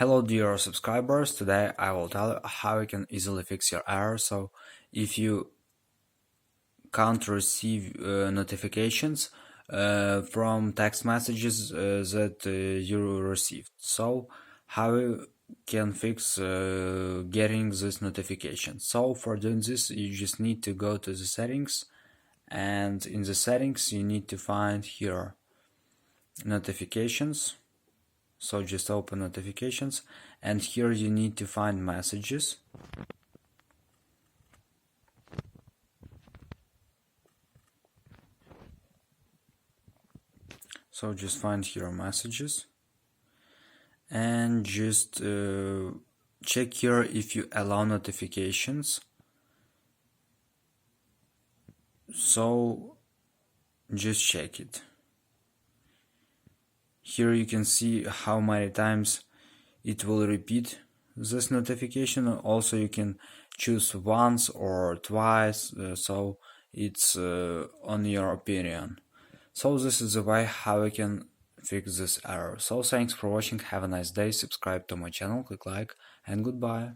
Hello dear subscribers, today I will tell you how you can easily fix your error. So if you can't receive notifications from text messages that you received, so how you can fix getting this notification? So for doing this you just need to go to the settings, and in the settings you need to find here notifications. So just open notifications, and here you need to find messages. So just find here messages, and just check here if you allow notifications. So just check it. Here you can see how many times it will repeat this notification. Also you can choose once or twice, so it's on your opinion. So this is the way how you can fix this error. So thanks for watching, have a nice day, subscribe to my channel, click like, and goodbye.